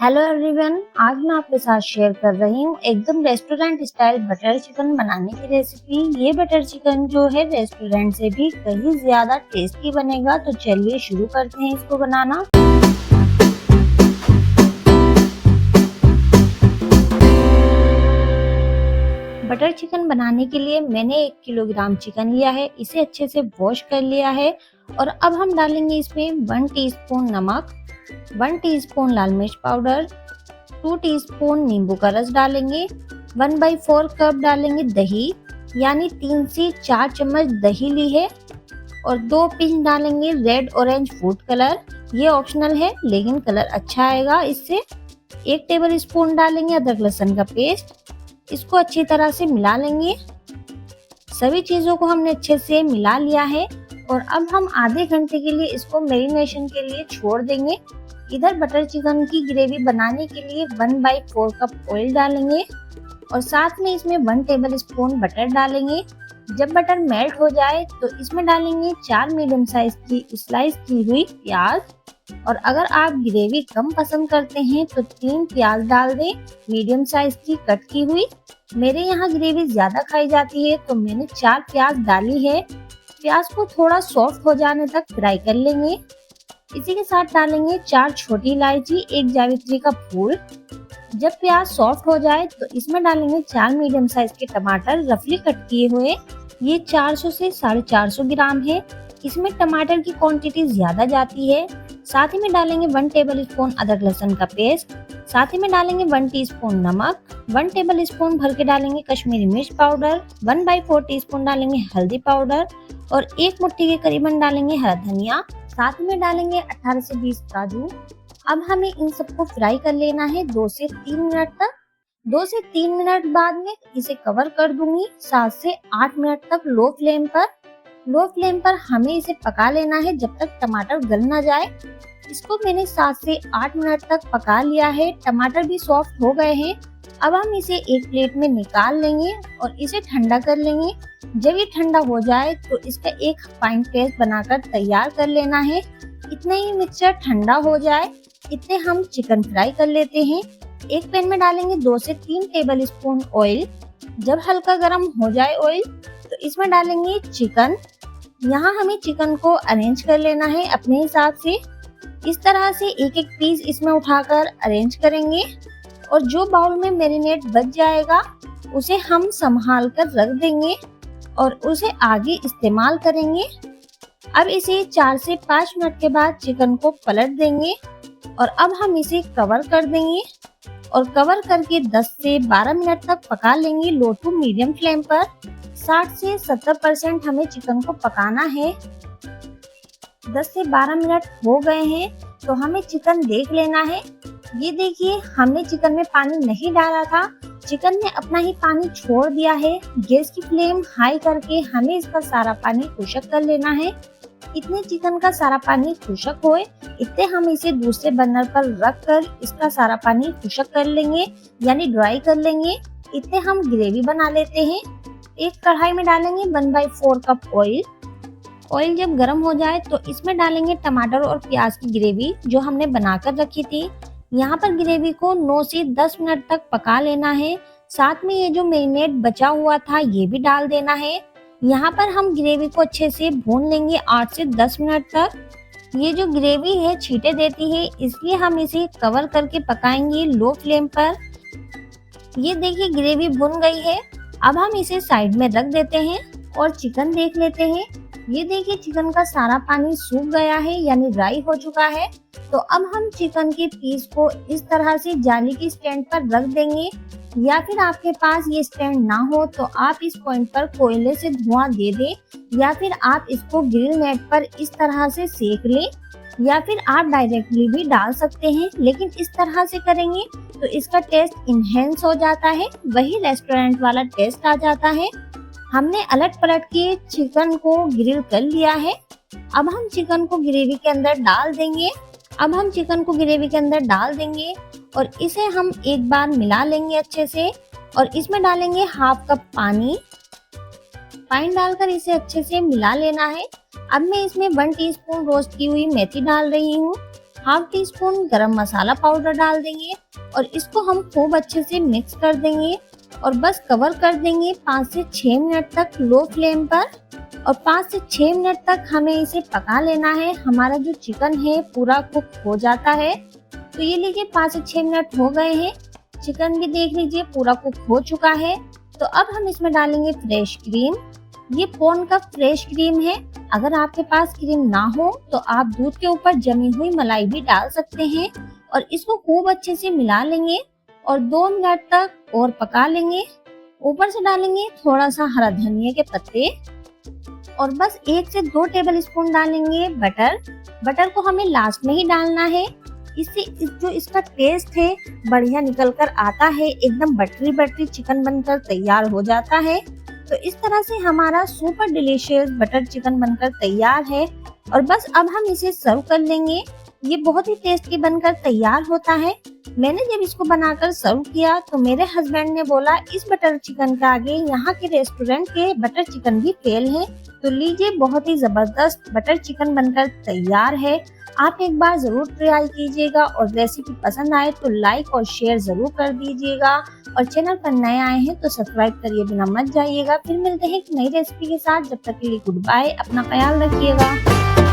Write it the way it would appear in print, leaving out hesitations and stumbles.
Hello everyone, आज मैं आपके साथ शेयर कर रही हूँ एकदम रेस्टोरेंट स्टाइल बटर चिकन बनाने की रेसिपी। ये बटर चिकन जो है रेस्टोरेंट से भी कहीं ज्यादा टेस्टी बनेगा। तो चलिए शुरू करते हैं इसको बनाना। बटर चिकन बनाने के लिए मैंने 1 किलोग्राम चिकन लिया है। इसे अच्छे से वॉश कर लिया है और अब हम डालेंगे इसमें 1 टीस्पून नमक, 1 टीस्पून लाल मिर्च पाउडर, 2 टीस्पून नींबू का रस डालेंगे, 1/4 कप डालेंगे दही, यानी 3 से 4 चम्मच दही ली है और 2 पिंच डालेंगे रेड ऑरेंज फूड कलर। ये ऑप्शनल है लेकिन कलर अच्छा आएगा इससे। 1 टेबल स्पून डालेंगे अदरक लहसुन का पेस्ट। इसको अच्छी तरह से मिला लेंगे। सभी चीजों को हमने अच्छे से मिला लिया है और अब हम आधे घंटे के लिए इसको मैरिनेशन के लिए छोड़ देंगे। इधर बटर चिकन की ग्रेवी बनाने के लिए 1/4 कप ऑयल डालेंगे और साथ में इसमें 1 टेबल स्पून बटर डालेंगे। जब बटर मेल्ट हो जाए तो इसमें डालेंगे 4 मीडियम साइज की स्लाइस की हुई प्याज। और अगर आप ग्रेवी कम पसंद करते हैं तो 3 प्याज डाल दें, मीडियम साइज की कट की हुई। मेरे यहाँ ग्रेवी ज्यादा खाई जाती है तो मैंने 4 प्याज डाली है। प्याज को थोड़ा सॉफ्ट हो जाने तक फ्राई कर लेंगे। इसी के साथ डालेंगे 4 छोटी इलायची, 1 जावित्री का फूल। जब प्याज सॉफ्ट हो जाए तो इसमें डालेंगे 4 मीडियम साइज के टमाटर रफली कट किए हुए। ये 400 से 450 ग्राम है। इसमें टमाटर की क्वांटिटी ज्यादा जाती है। साथ ही में डालेंगे 1 टेबल स्पून अदरक लहसुन का पेस्ट। साथ ही में डालेंगे 1 टीस्पून नमक, 1 टेबल स्पून भर के डालेंगे कश्मीरी मिर्च पाउडर, 1/4 टीस्पून डालेंगे हल्दी पाउडर और 1 मुट्ठी के करीबन डालेंगे हरा धनिया। साथ में डालेंगे 18 से 20 काजू। अब हमें इन सबको फ्राई कर लेना है 2 से 3 मिनट तक। 2 से 3 मिनट बाद में इसे कवर कर दूंगी 7 से 8 मिनट तक लो फ्लेम पर। लो फ्लेम पर हमें इसे पका लेना है जब तक टमाटर गल ना जाए। इसको मैंने 7 से 8 मिनट तक पका लिया है। टमाटर भी सॉफ्ट हो गए हैं। अब हम इसे एक प्लेट में निकाल लेंगे और इसे ठंडा कर लेंगे। जब ये ठंडा हो जाए तो इसका एक फाइन पेस्ट बनाकर तैयार कर लेना है। इतना ही मिक्सचर ठंडा हो जाए इतने हम चिकन फ्राई कर लेते हैं। एक पैन में डालेंगे 2 से 3 टेबल स्पून ऑयल। जब हल्का गर्म हो जाए ऑयल तो इसमें डालेंगे चिकन। यहाँ हमें चिकन को अरेंज कर लेना है अपने हिसाब से। इस तरह से एक एक पीस इसमें उठाकर अरेंज करेंगे और जो बाउल में मैरिनेट बच जाएगा उसे हम संभाल कर रख देंगे और उसे आगे इस्तेमाल करेंगे। अब इसे 4 से 5 मिनट के बाद चिकन को पलट देंगे और अब हम इसे कवर कर देंगे और कवर करके 10 से 12 मिनट तक पका लेंगे लो टू मीडियम फ्लेम पर। 60 से 70% हमें चिकन को पकाना है। 10 से 12 मिनट हो गए हैं तो हमें चिकन देख लेना है। ये देखिए, हमने चिकन में पानी नहीं डाला था, चिकन ने अपना ही पानी छोड़ दिया है। गैस की फ्लेम हाई करके हमें इसका सारा पानी खुशक कर लेना है। इतने चिकन का सारा पानी खुशक होए इतने हम इसे दूसरे बर्नर पर रख कर इसका सारा पानी खुशक कर लेंगे, यानी ड्राई कर लेंगे। इतने हम ग्रेवी बना लेते हैं। एक कढ़ाई में डालेंगे 1/4 कप ऑयल। ऑयल जब गर्म हो जाए तो इसमें डालेंगे टमाटर और प्याज की ग्रेवी जो हमने बनाकर रखी थी। यहाँ पर ग्रेवी को 9 से 10 मिनट तक पका लेना है। साथ में ये जो मैरिनेट बचा हुआ था ये भी डाल देना है। यहाँ पर हम ग्रेवी को अच्छे से भून लेंगे 8 से 10 मिनट तक। ये जो ग्रेवी है छींटे देती है, इसलिए हम इसे कवर करके पकाएंगे लो फ्लेम पर। ये देखिए, ग्रेवी भुन गई है। अब हम इसे साइड में रख देते हैं और चिकन देख लेते हैं। ये देखिए, चिकन का सारा पानी सूख गया है, यानी ड्राई हो चुका है। तो अब हम चिकन के पीस को इस तरह से जाली की स्टैंड पर रख देंगे, या फिर आपके पास ये स्टैंड ना हो तो आप इस पॉइंट पर कोयले से धुआं दे दें, या फिर आप इसको ग्रिल नेट पर इस तरह से सेक लें, या फिर आप डायरेक्टली भी डाल सकते हैं। लेकिन इस तरह से करेंगे तो इसका टेस्ट इनहेंस हो जाता है, वही रेस्टोरेंट वाला टेस्ट आ जाता है। हमने अलट पलट के चिकन को ग्रिल कर लिया है। अब हम चिकन को ग्रेवी के अंदर डाल देंगे और इसे हम एक बार मिला लेंगे अच्छे से और इसमें डालेंगे हाफ कप पानी डालकर इसे अच्छे से मिला लेना है। अब मैं इसमें 1 टीस्पून रोस्ट की हुई मेथी डाल रही हूँ। हाफ टी स्पून गरम मसाला पाउडर डाल देंगे और इसको हम खूब अच्छे से मिक्स कर देंगे और बस कवर कर देंगे 5 से 6 मिनट तक लो फ्लेम पर। और 5 से 6 मिनट तक हमें इसे पका लेना है। हमारा जो चिकन है पूरा कुक हो जाता है। तो ये लीजिए 5 से 6 मिनट हो गए हैं। चिकन भी देख लीजिए पूरा कुक हो चुका है। तो अब हम इसमें डालेंगे फ्रेश क्रीम। ये पौन कप फ्रेश क्रीम है। अगर आपके पास क्रीम ना हो तो आप दूध के ऊपर जमी हुई मलाई भी डाल सकते हैं और इसको खूब अच्छे से मिला लेंगे और 2 मिनट तक और पका लेंगे। ऊपर से डालेंगे थोड़ा सा हरा धनिया के पत्ते और बस 1 से 2 टेबल स्पून डालेंगे बटर। बटर को हमें लास्ट में ही डालना है। इससे जो इसका टेस्ट है बढ़िया निकल कर आता है। एकदम बटरी बटरी चिकन बनकर तैयार हो जाता है। तो इस तरह से हमारा सुपर डिलीशियस बटर चिकन बनकर तैयार है और बस अब हम इसे सर्व कर लेंगे। ये बहुत ही टेस्टी बनकर तैयार होता है। मैंने जब इसको बनाकर सर्व किया तो मेरे हस्बैंड ने बोला इस बटर चिकन के आगे यहाँ के रेस्टोरेंट के बटर चिकन भी फेल है। तो लीजिए बहुत ही जबरदस्त बटर चिकन बनकर तैयार है। आप एक बार जरूर ट्राई कीजिएगा और रेसिपी पसंद आए तो लाइक और शेयर जरूर कर दीजिएगा और चैनल पर नए आए हैं तो सब्सक्राइब करिए बिना मत जाइएगा। फिर मिलते हैं एक नई रेसिपी के साथ। जब तक के लिए गुड बाय। अपना ख्याल रखिएगा।